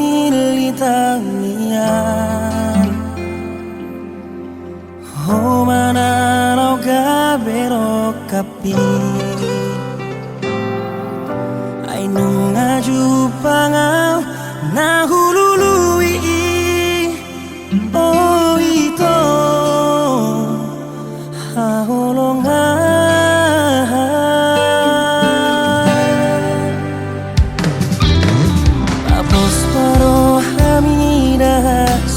militanian ho manarau gabero kapi ai nunga jupangau na hulului oh ito haholongan papos paro hamida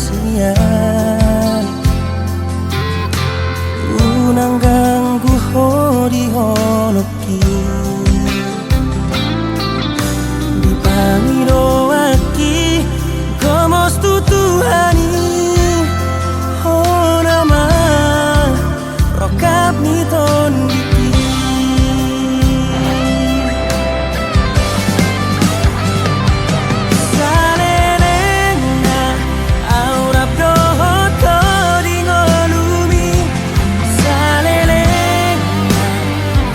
sian unang ganggu hodi holoki di pamiro aki gomos tutuhani honama rokap niton diki salelena aurap dohoto di ngolumi salelena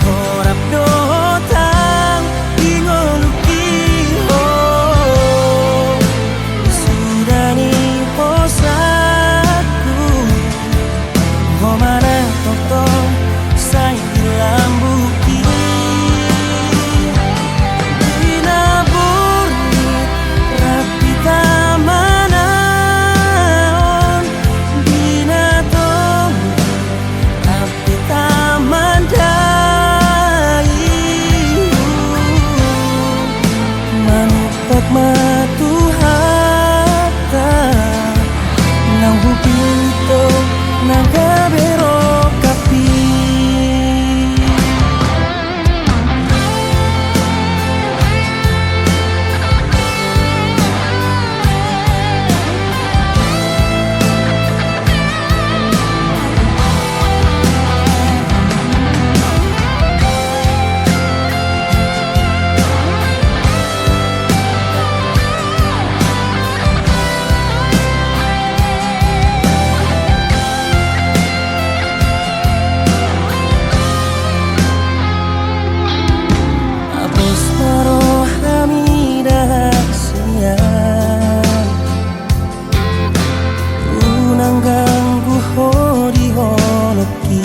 horap dohotang di ngoluki ho sudani posaku ho mana toto say dilambuki dinaburnit rapi tamanaon dinatong rapi tamandayu manupak matuhata nang hupito nagabero kapi apos paro hamida sian unang ganggu hodi holoki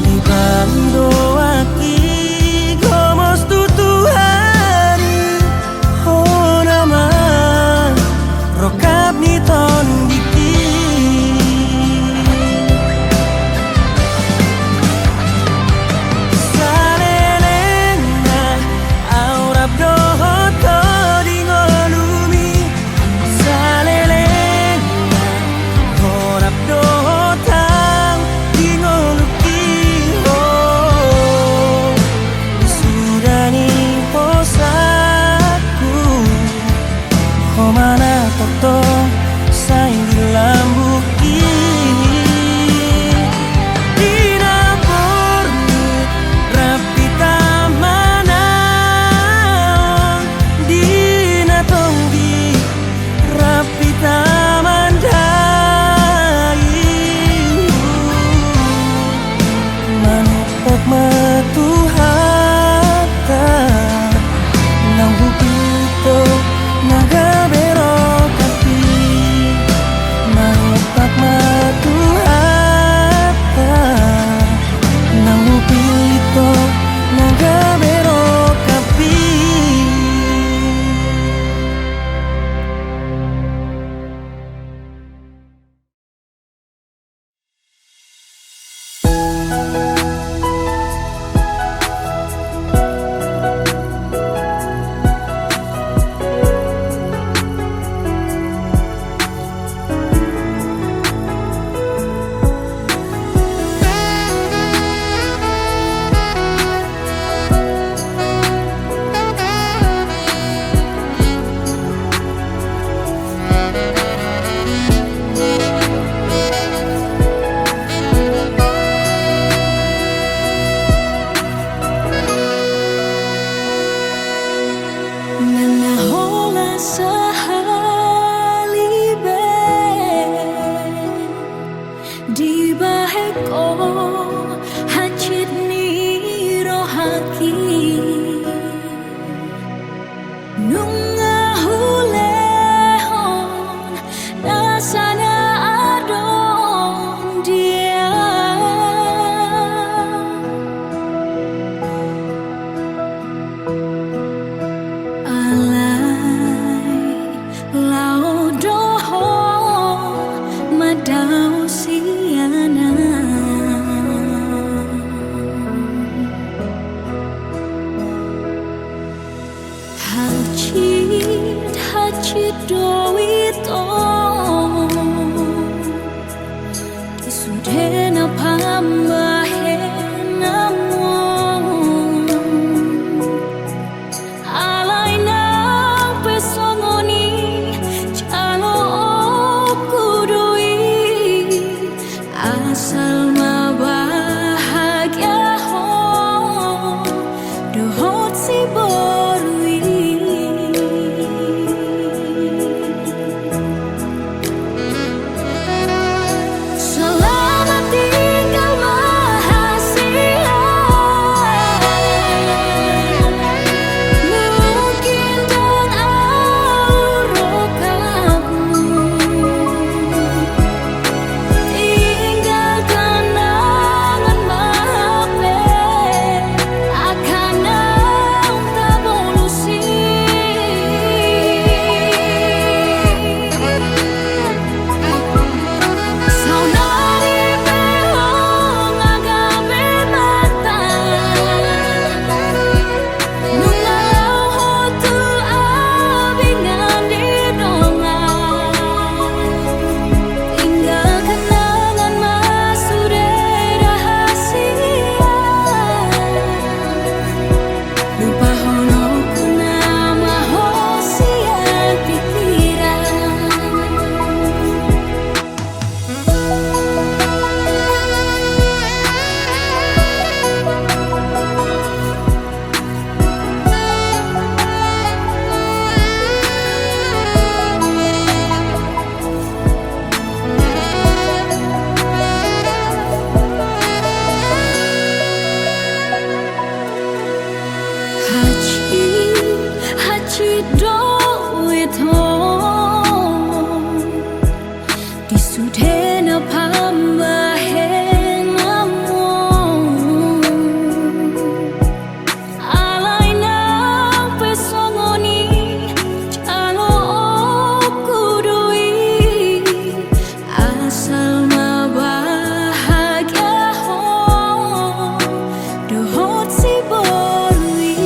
di bando aki gomos tutuhani honama rokap niton diki salelena aurap dohoto di ngolumi salelena horap dohotang di ngoluki ho sudani posaku ho mana toto say dilambuki dinaburnit rapi tamanaon dinatong di rapi tamandayu manupak matuhata nang hupito nagabero kapi manupak matuhata nang hupito nagabero kapi. Nunga hulehon rasanya adon dia alai lau doho madau siana Hachit doito Isudena pambahe namo Alay na pesongoni Chalo okudui Asal mabahagya ho Dohot si borui Disudena pambahe namo Alay na pesongoni Chalo okudui Asal mabahagya ho Dohot si borui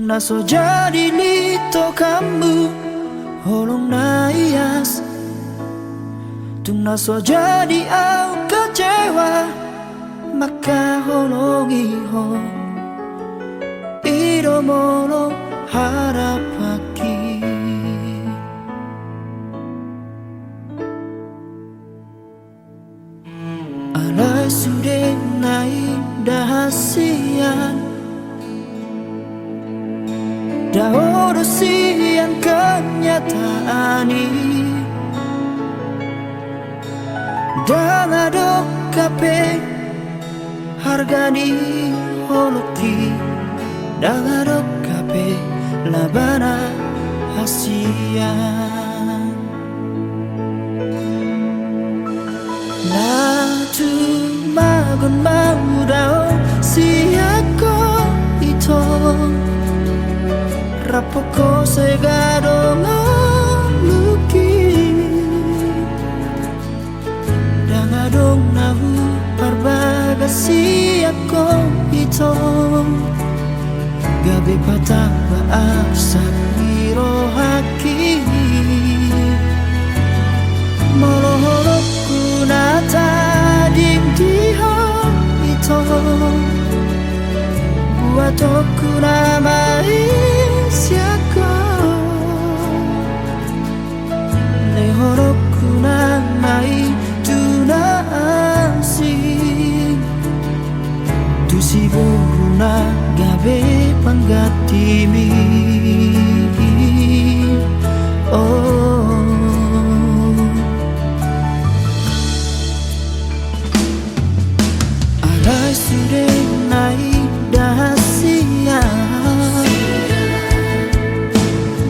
naso jadi lito kambu holong na ias, tung naso jadi au kecewa maka holong iho iro molo harap aki. Alai sudah naik dahasian dah urusian kenyataan ini dan ada kape hargani holoki dan ada kape labana hasian na tu magon mau dao siako ito rapoko segado ngaluki dan adong nahu parbagasi ako ito gabi patang baasat miro haki molohorok kunata diho ito buat aku namai siako lehorok kunamai tuna asing tu si buruna gabe panggatimi oh alai sudah naik dahasian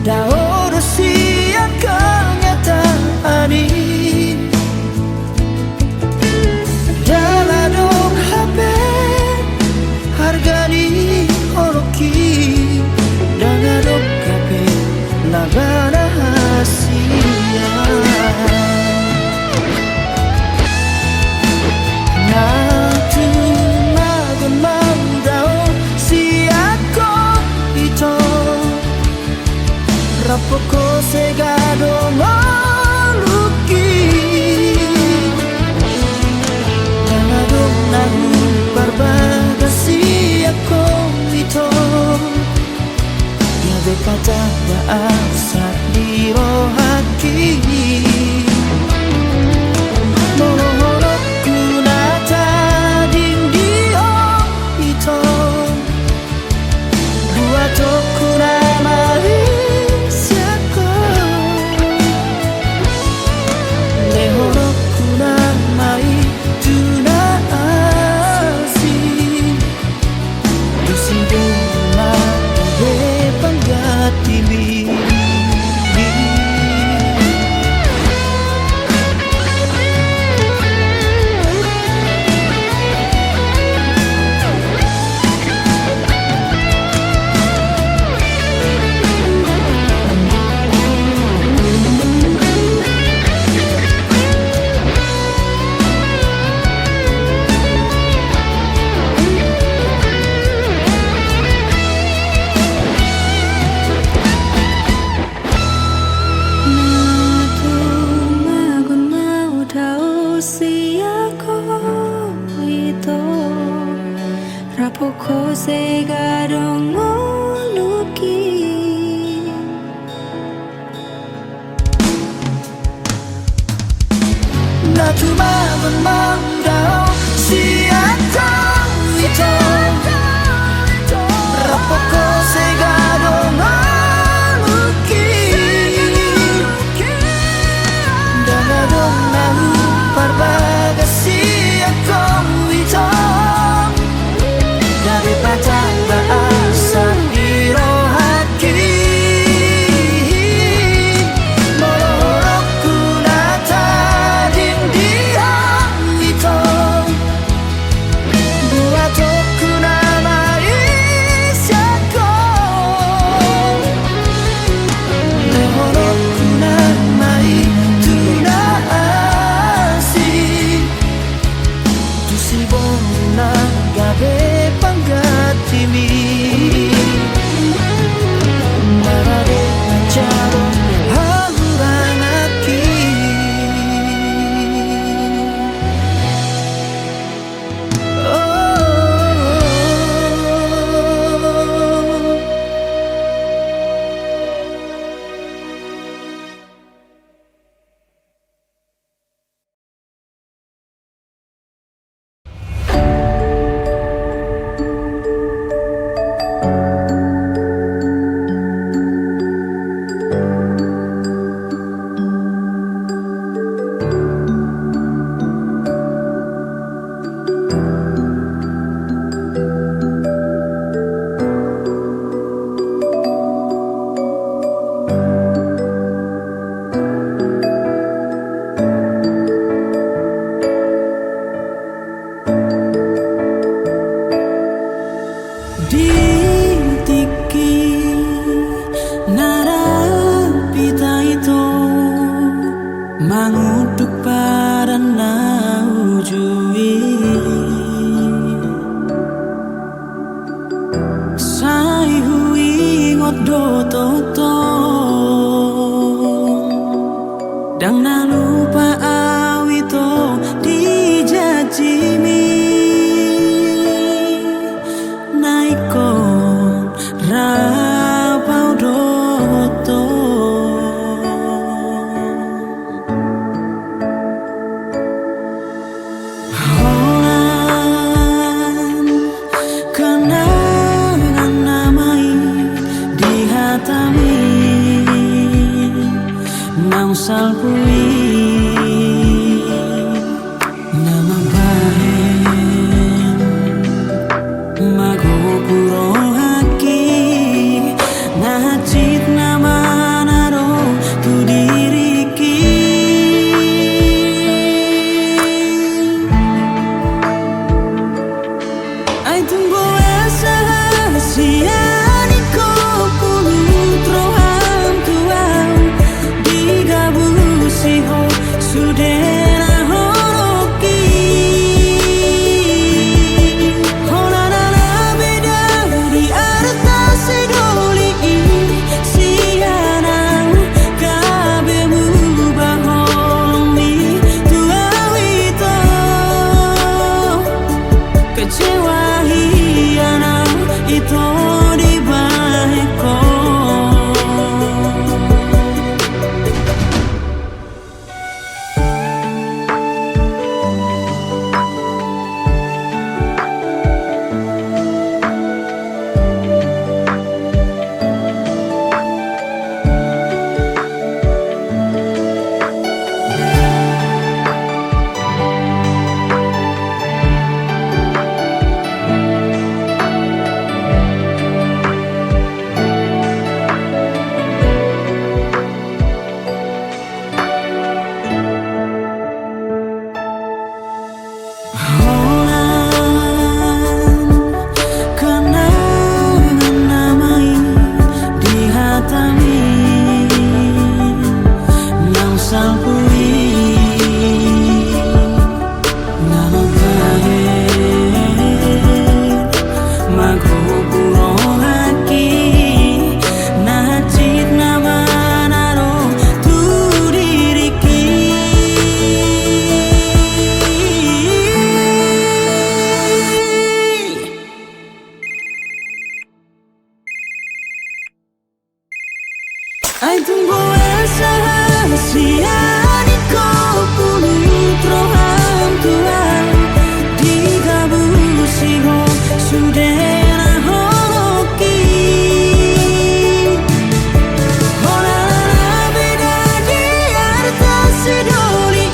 dah urusian kenyataan ini daladong HP hargani holoki daladong HP labana hasian na tu magon mau dao siako ito rapoko segado maluki daladong nahu barbagasi ako ito yabe kata baasat di rohaki molohorok kunata dindio ito buat aku namai siako lehorok kunamai tuna asing tusiduna gabe panggatimi rapoko segado ngoluki na cuma memandang siapa itu rapoko segado ngoluki dan adong nahu parbagasi ako ito dari patang bahasa di rohaki molohorok kunata dindia ito buat aku namai siako Dang na lupa awito di jajimi naikon rapau doto Holan kenangan namai di hatami Nang salpui nama bahen mago puro haki nahacit nama naro tu diriki Ai tunggu asa siani ko pulutro ham tuau Siho sudena horoki Honana beda di arta sedoli siana kabe mubah holomi tuawito kecewa hiana itu di baheko Ai tunggu asa siani ko pulutro ham tuau digabu siho sudena holoki Honana beda di arta sedoli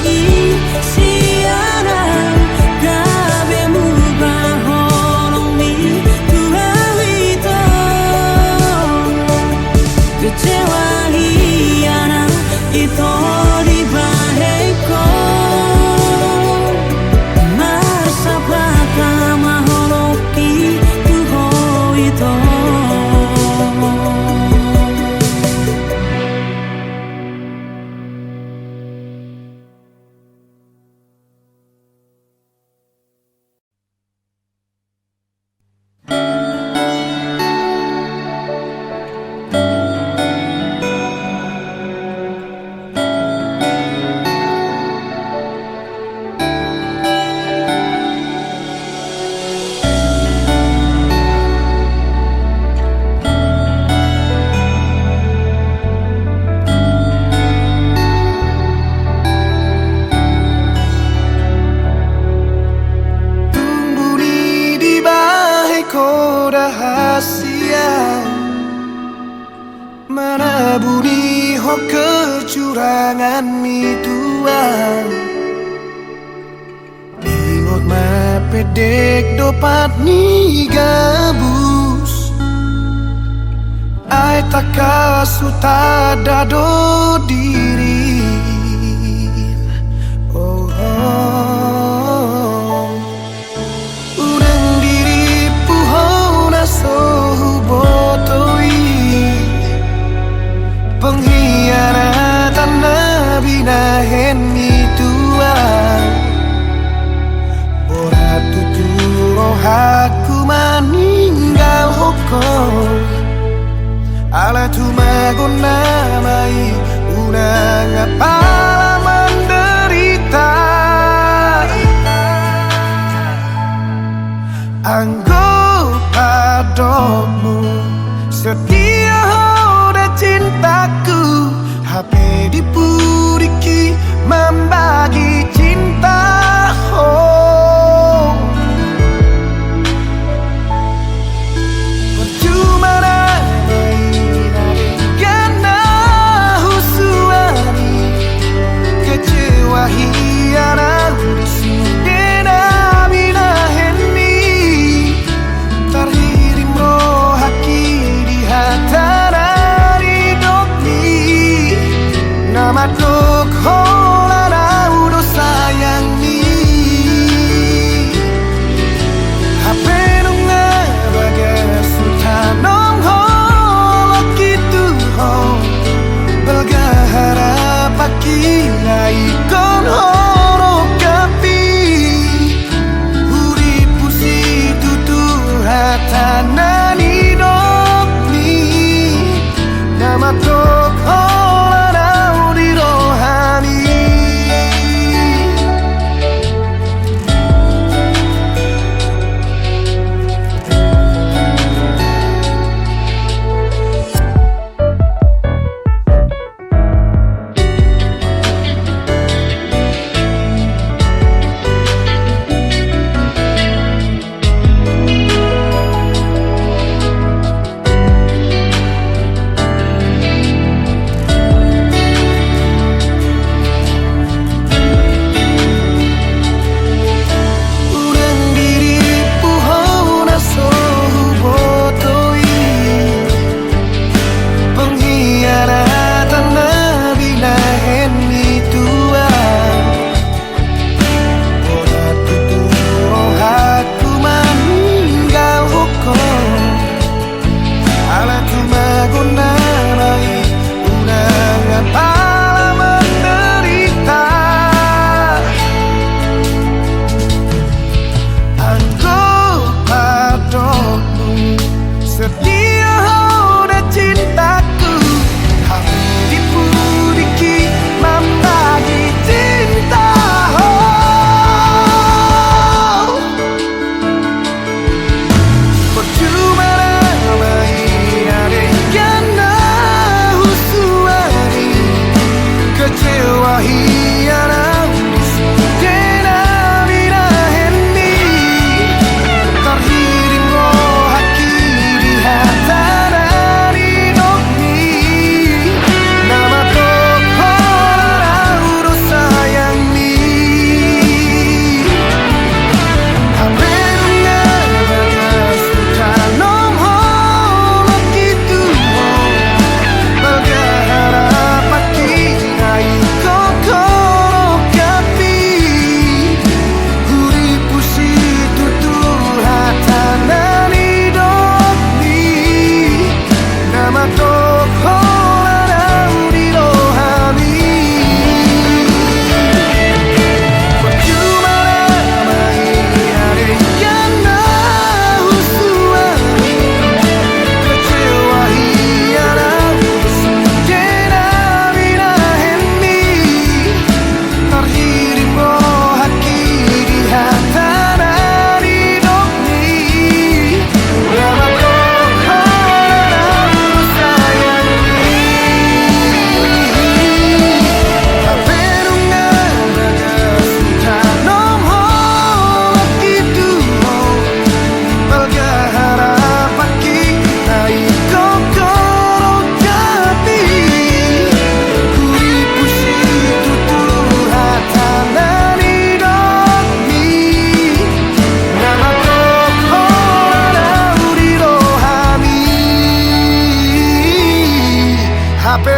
siana kabe mubah holomi tuawito kecewa itu di baheko masa pertama holoki tuho itu Mana budi ho kecurangan mi tuang Ingot ma pedek dopat ni gabus Ai takasu tada do diri Oh, oh. Urang diri puhona sohu botoi Pengkhianatan nabi nahen mituang Borat tuturo haku meninggal hukum Ala tu magon namai unang apa dipuriki membagi cinta. Oh, percuma karena husuari kecewa hiana dena bina henni terhirim rohaki di hatara ridokni nama dok hola udah sayang ni hape nunga bagai sultanom holo gitu ho belgahara pakilai kon horo kapi uri pusi tutu hatana ni dokni nama dok hola di rohani.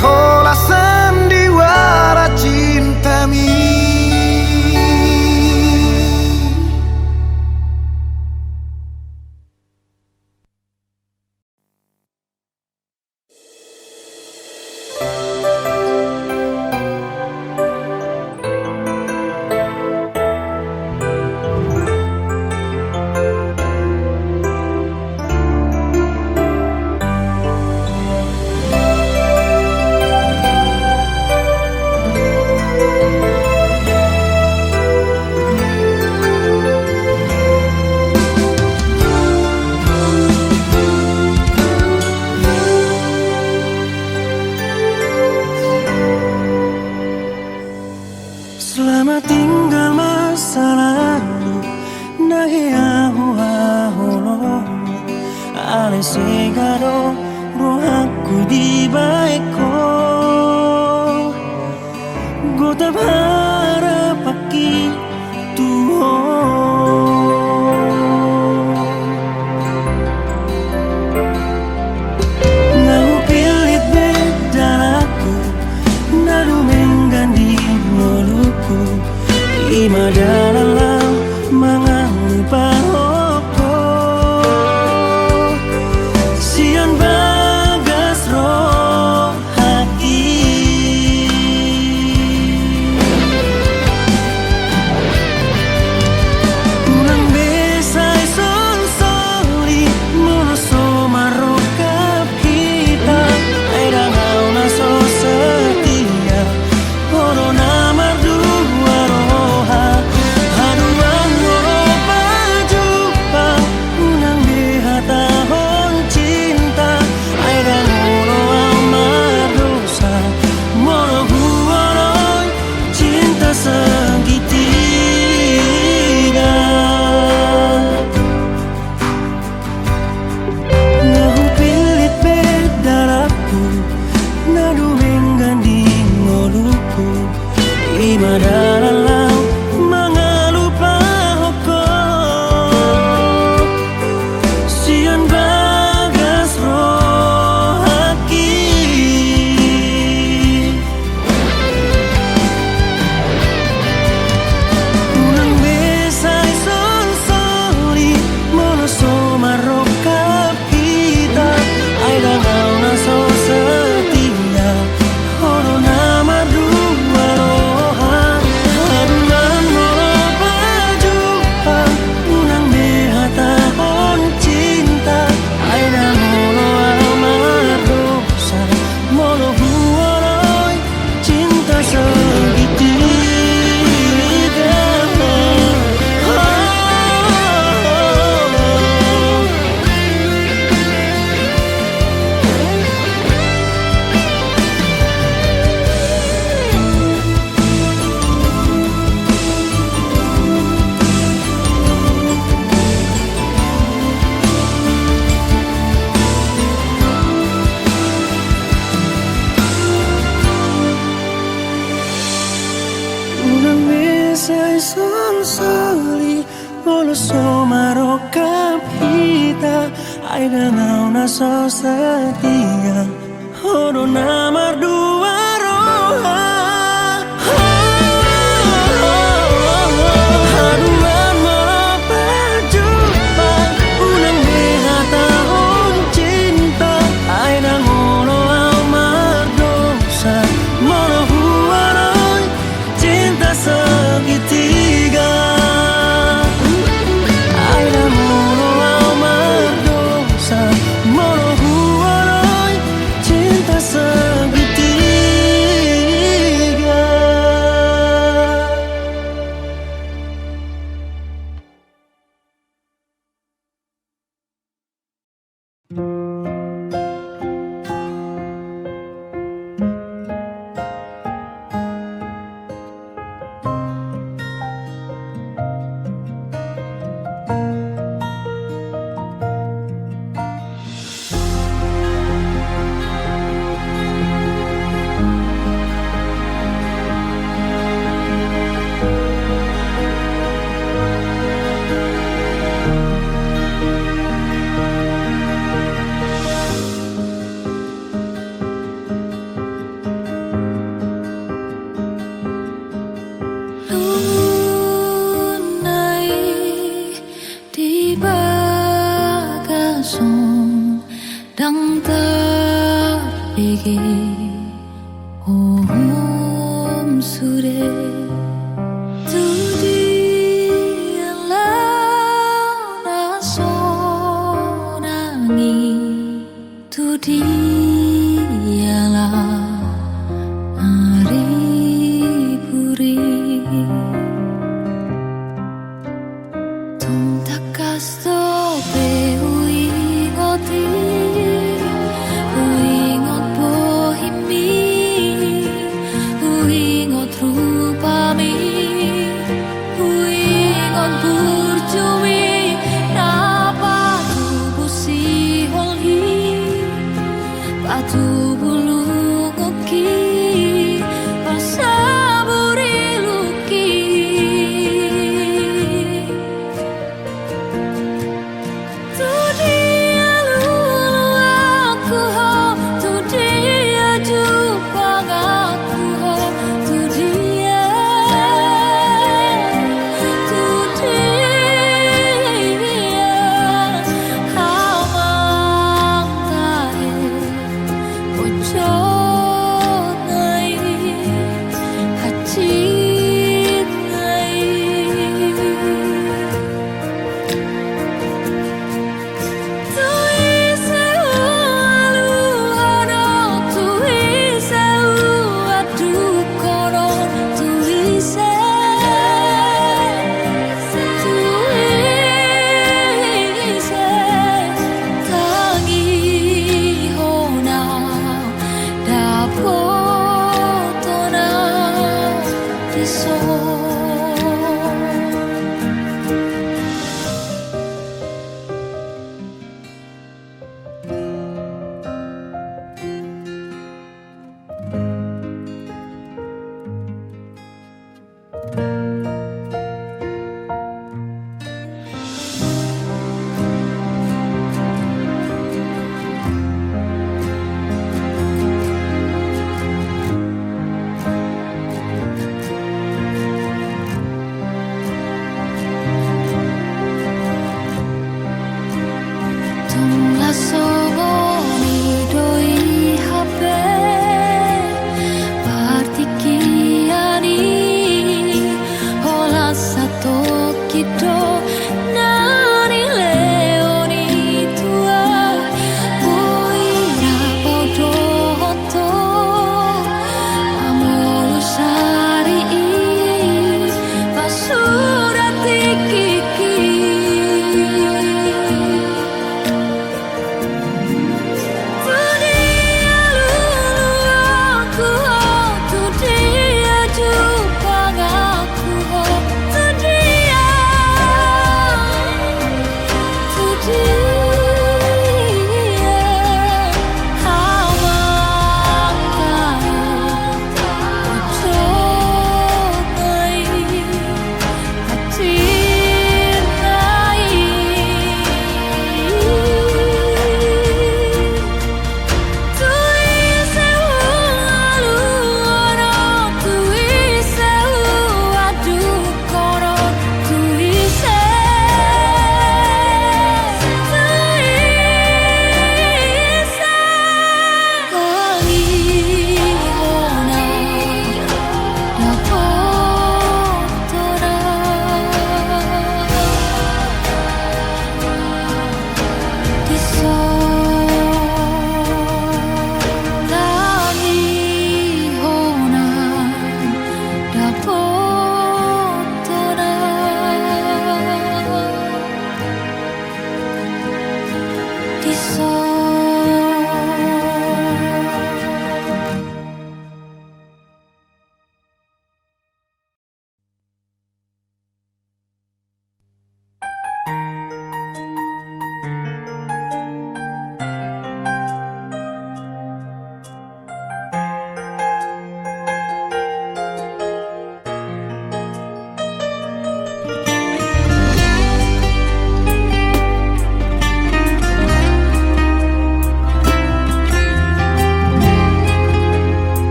Hola sandiwara cinta mi. tetap harap aki Tuhan Ngau pilit bedalaku Nadu menggandi moluku Ima dalam mangangpa hoko Sian bagas roh hati Unang besay sol-soli Monoso marokap kita Ay dangaw na so setia Corona mardua roha Haduan moro pajupa Unang behatahon cinta Ay dangono amadosa Moro huwaroy cinta segitiga Ngahupilit bedalaku Nadu menggandi ngoluku Ima dalam mangalupa hoko Sian bagas roh haki Unang besay sol-soli Monoso marokap kita Ay dangaw na so setia Corona mardua roha Haduan moro pajupa Unang behatahon cinta Ay dangono amadosa Molo huwaroy cinta segitiga Unang besay sol-soli Monoso marokap kita Ay dangaw na so setia Corona mardua roha Haduan moro pajupa Unang behatahon cinta Ay dangono amadosa Moro huwaroy cinta segitiga Ay dangono amadosa Moro huwaroy cinta segitiga Lunay di bagasong Dang terpigi Om sure Tudi alam naso nangi Tudi alam aripuri Tum takasto pe uingoti Uingot bohimi Uingot rupami Uingot burjumi Napa tubusi holhi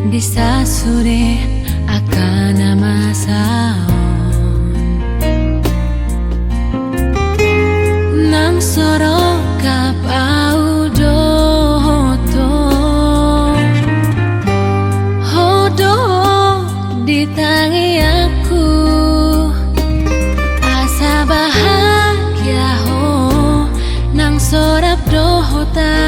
disasure akan nama saon nang soro kapau doto hodo ditangi aku asa bahagia ho nang sorap dohota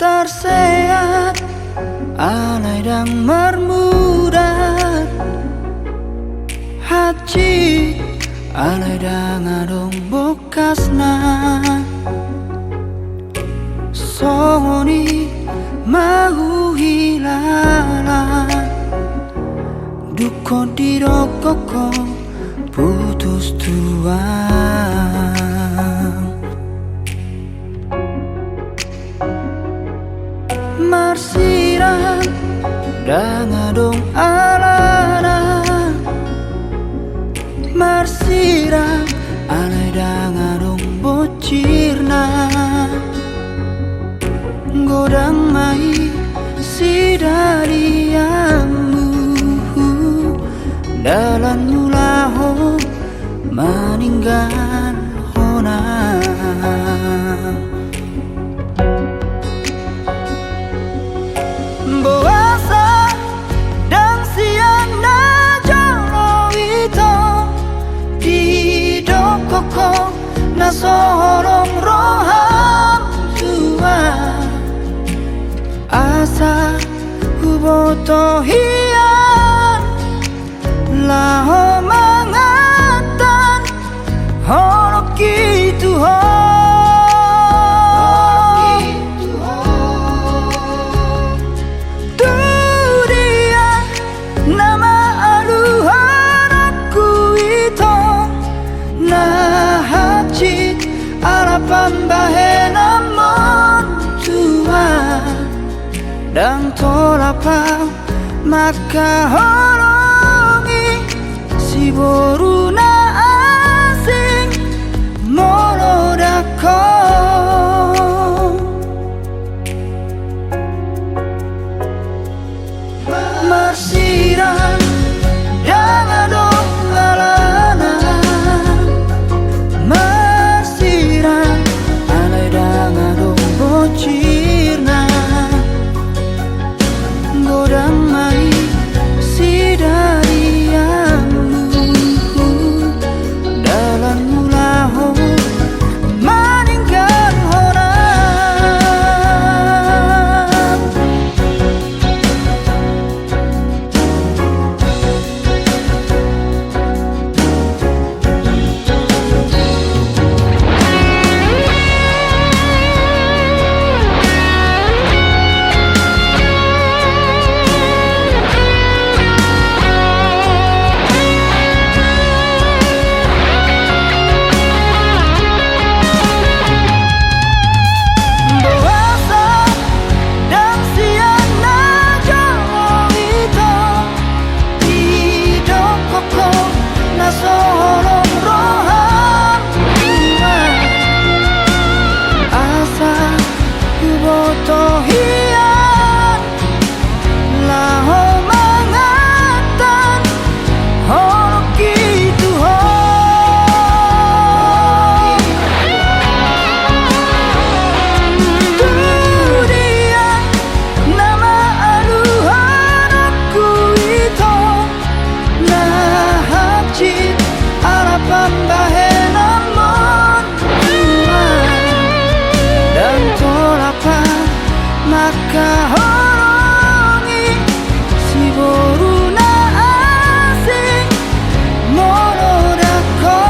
terseat alay dan mermudat haji alay dan adong bokasna songoni mau hilala duko dirokoko putus tuang marsiran dangadong alana marsiran alai dangadong bocirna godang mai sidariamu dalan mulaho maninggal hona boasa dan siang na jolo ito di dokoko na sorong roham tua asa huboto hian laho mangatan honok gitu pambahe namon tua dan tolapa maka horongi si boruna asing molodako marsiran jangan dong alana bocirna godang mai sidariamu dalam mulaho maninggal orang maka horongi si boruna asing molodako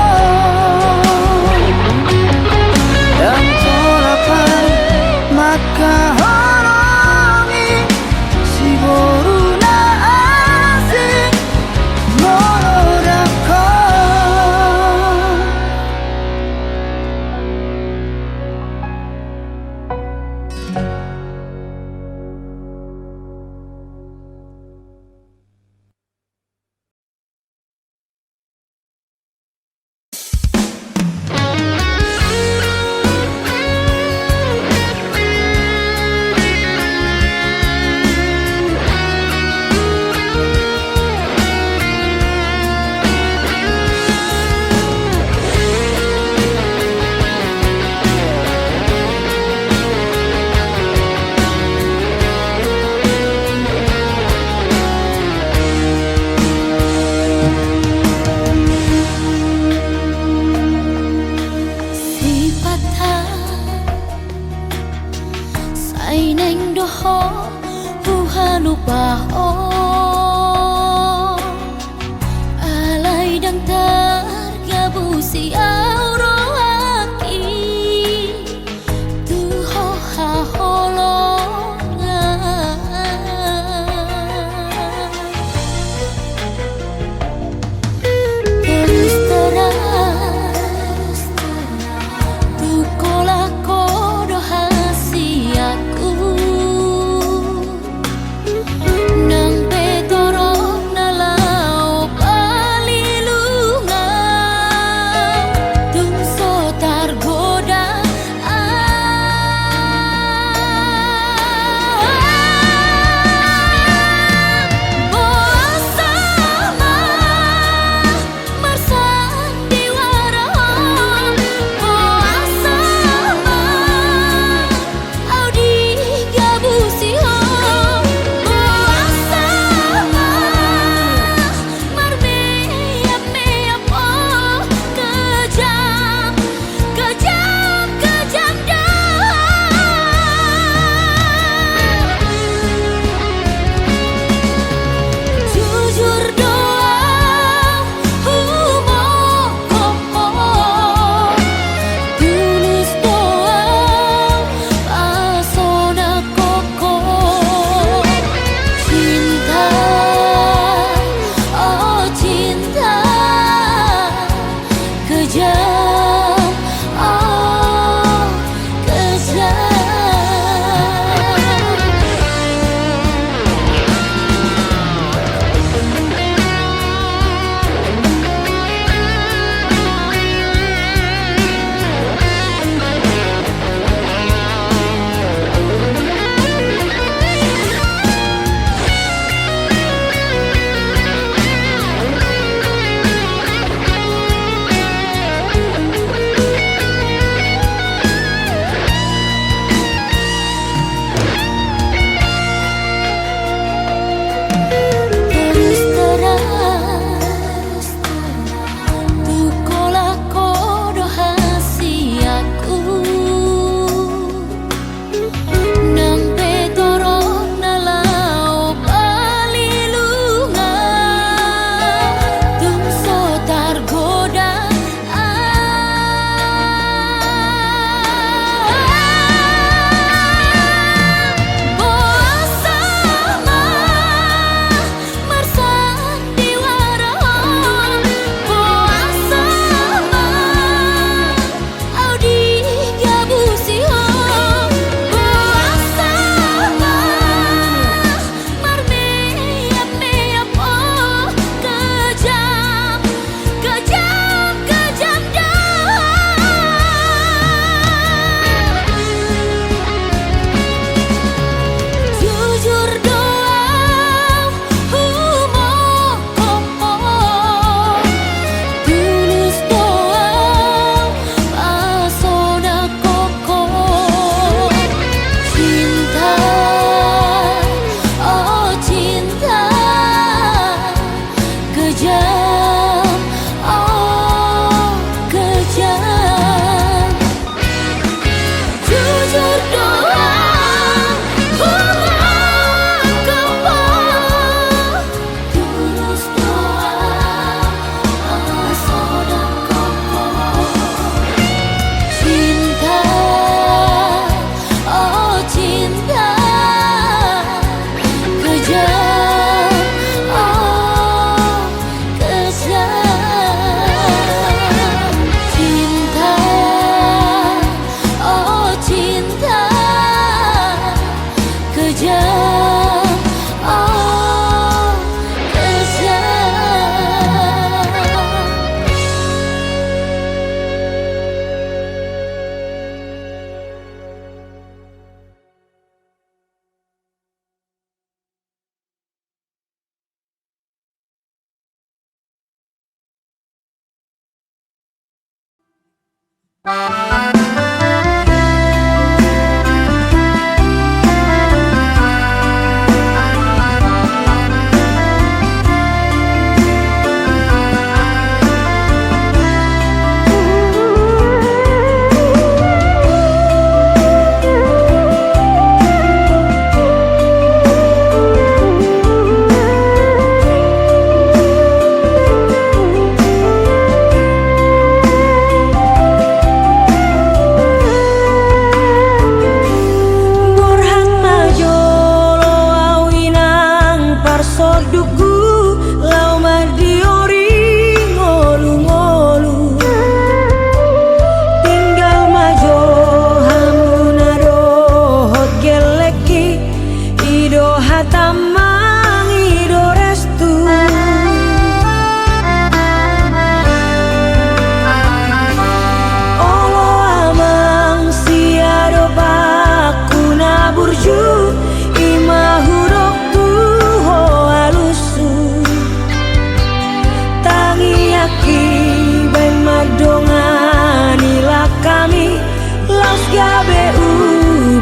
dan tolapan maka horongi si boruna asing molodako Tukola kodo hasiaku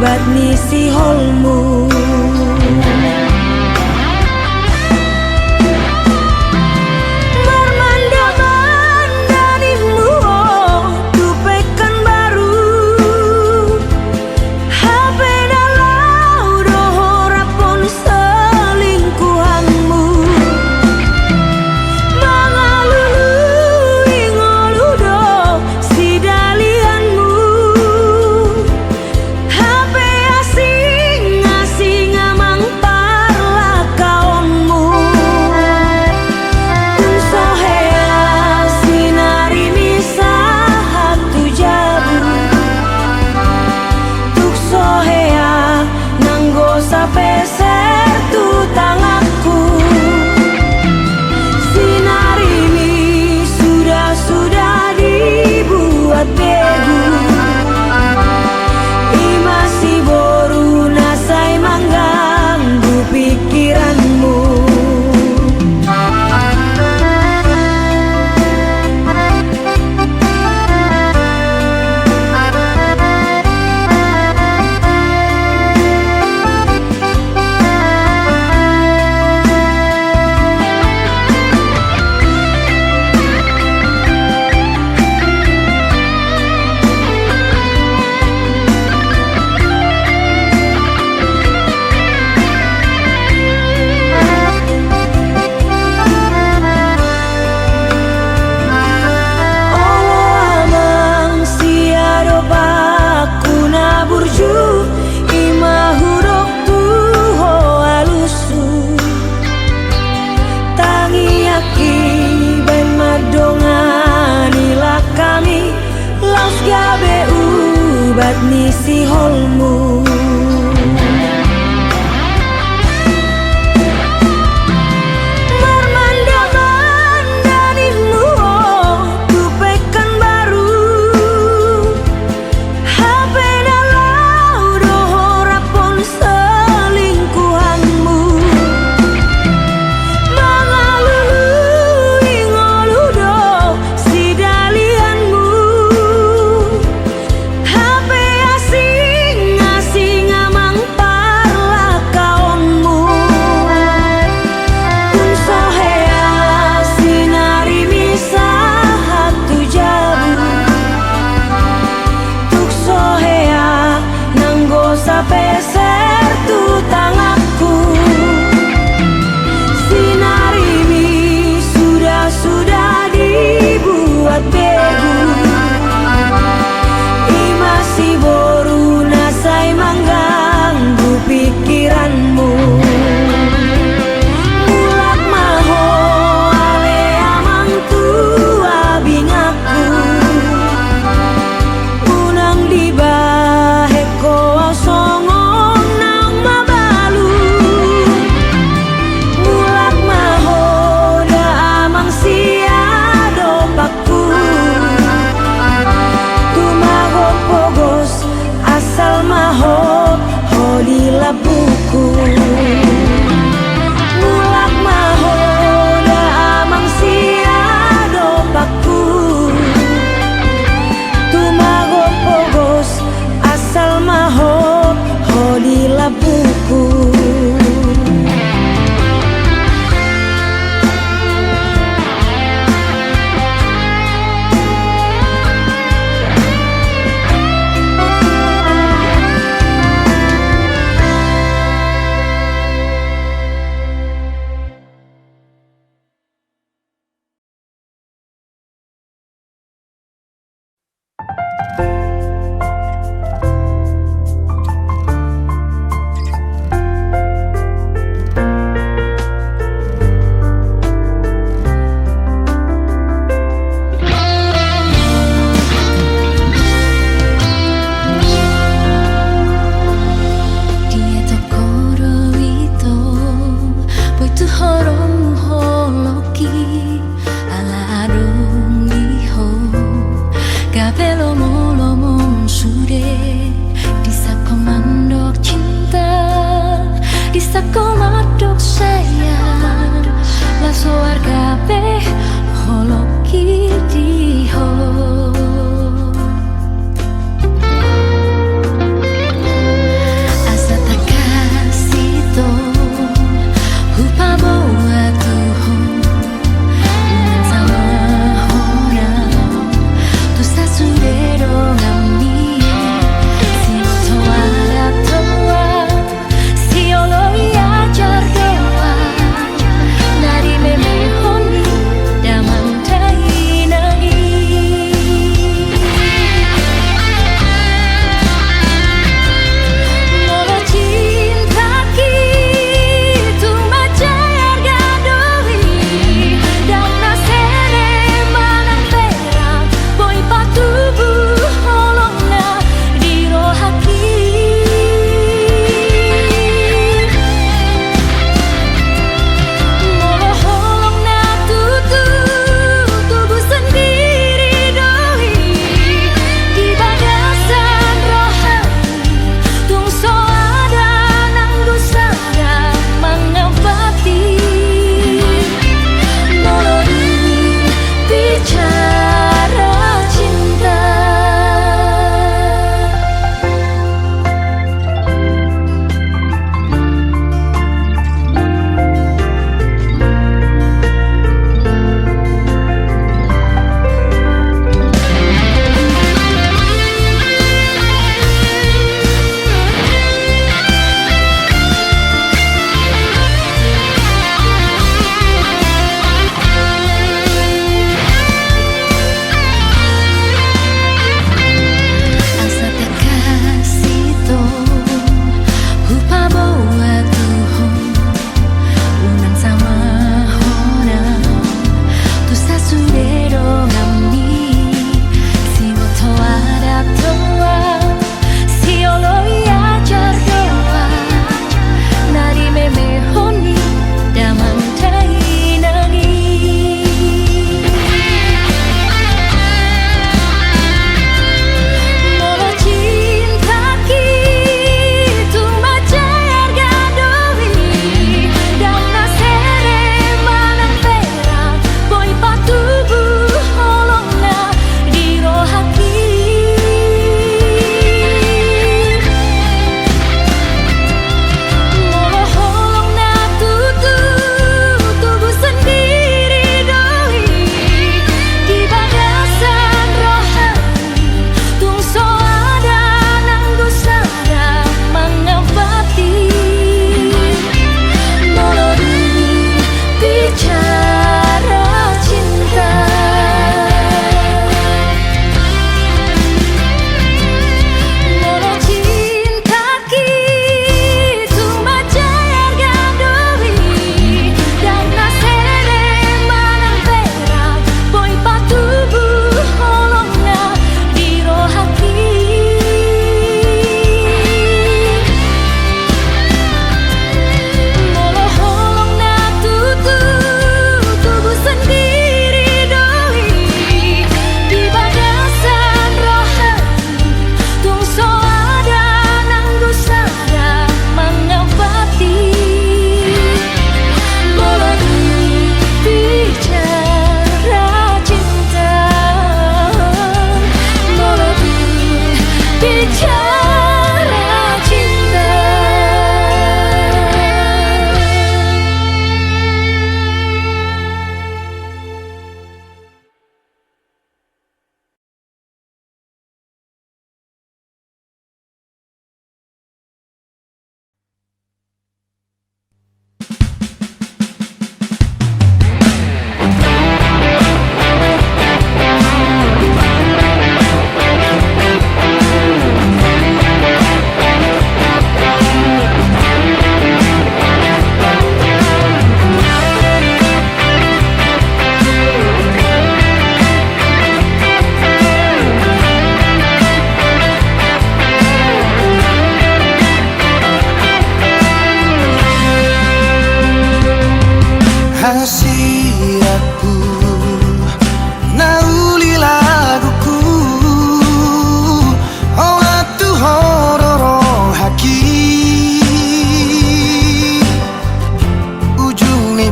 Bat nisi holmu bermanda-mandanimu tupekan baru HP dalau dohorapon selingkuhanmu mangalului ngoludo si dalianmu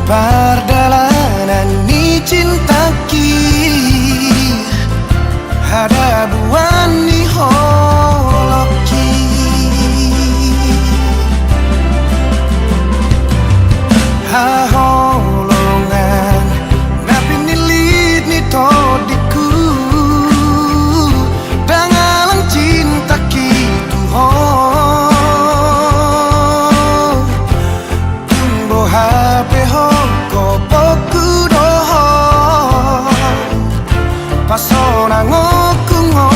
Pardalanan ni cintaki ada buan ni holoki haholongan napi nilit ni todiku dangalang cinta kitu ho tumbo hape ho kopoku doho pasona ngokung ho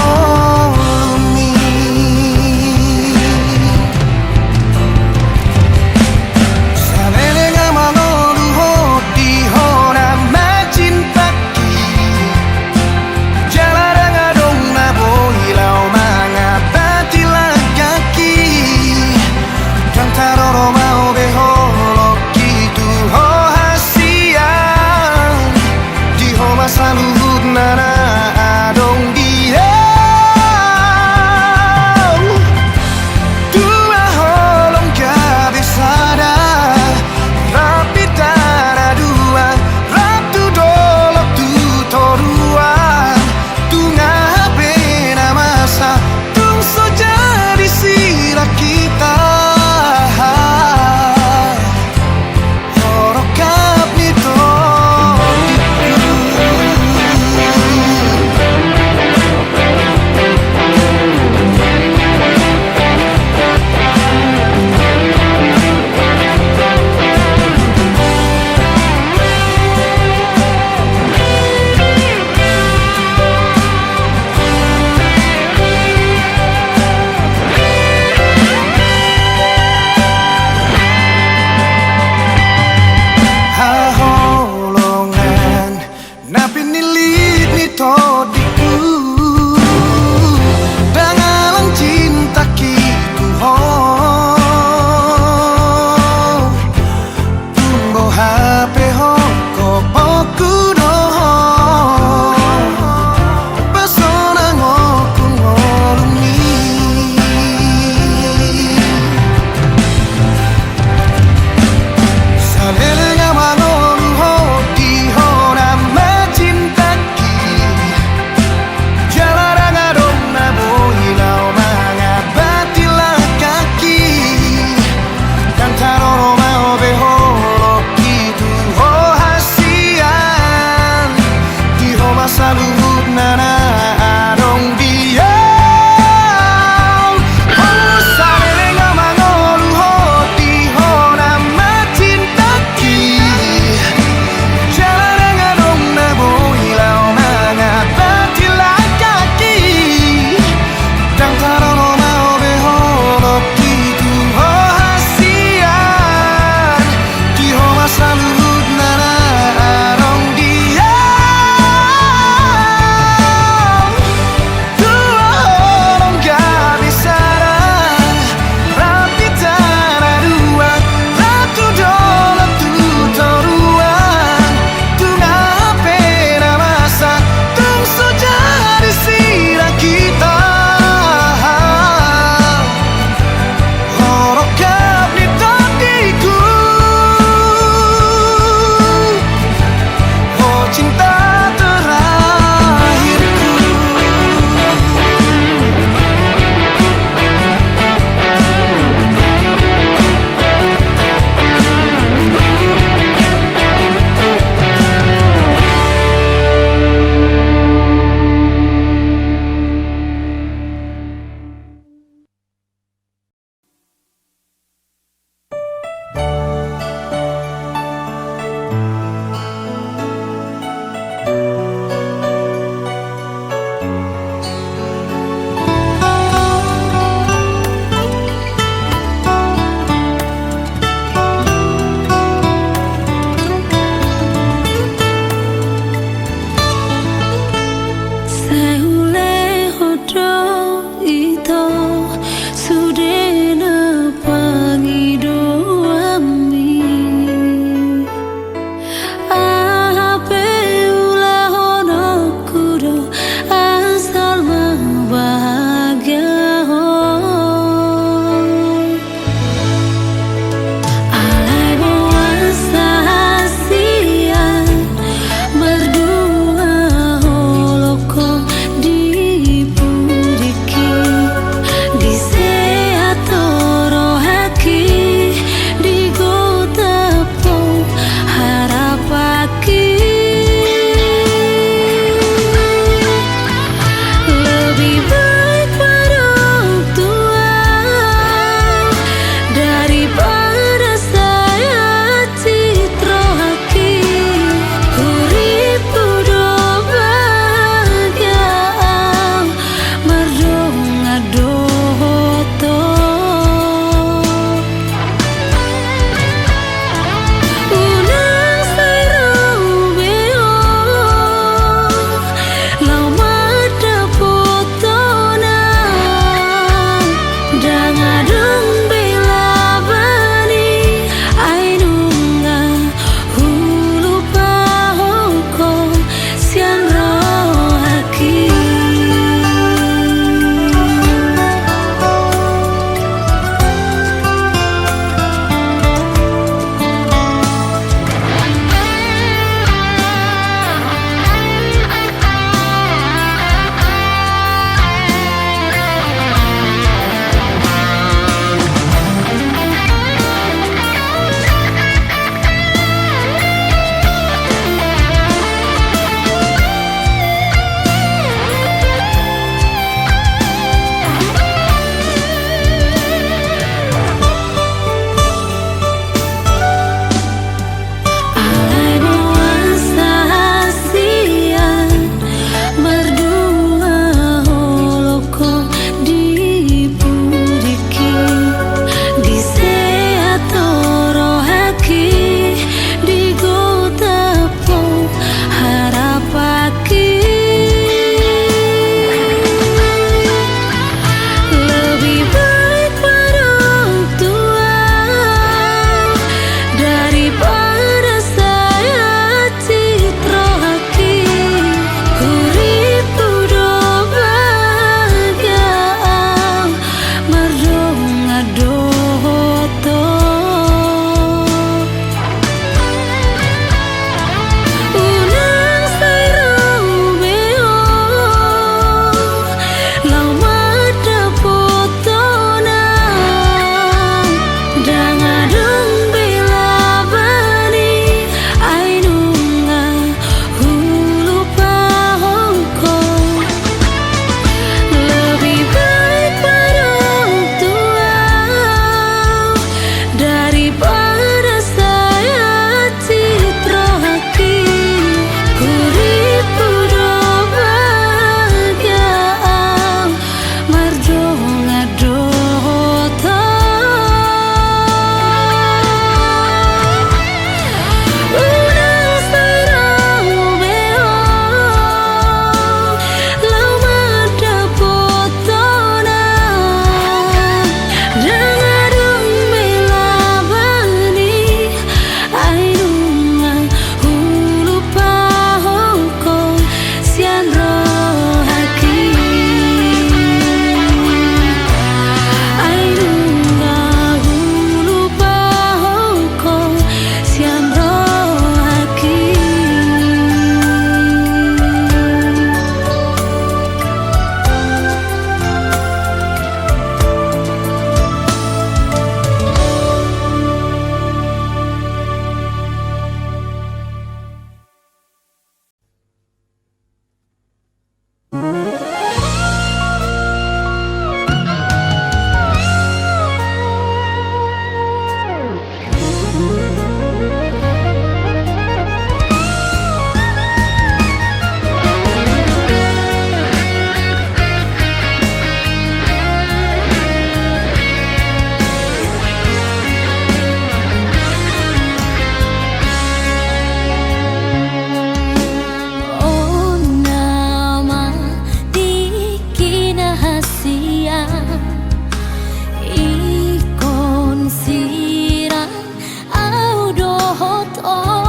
hot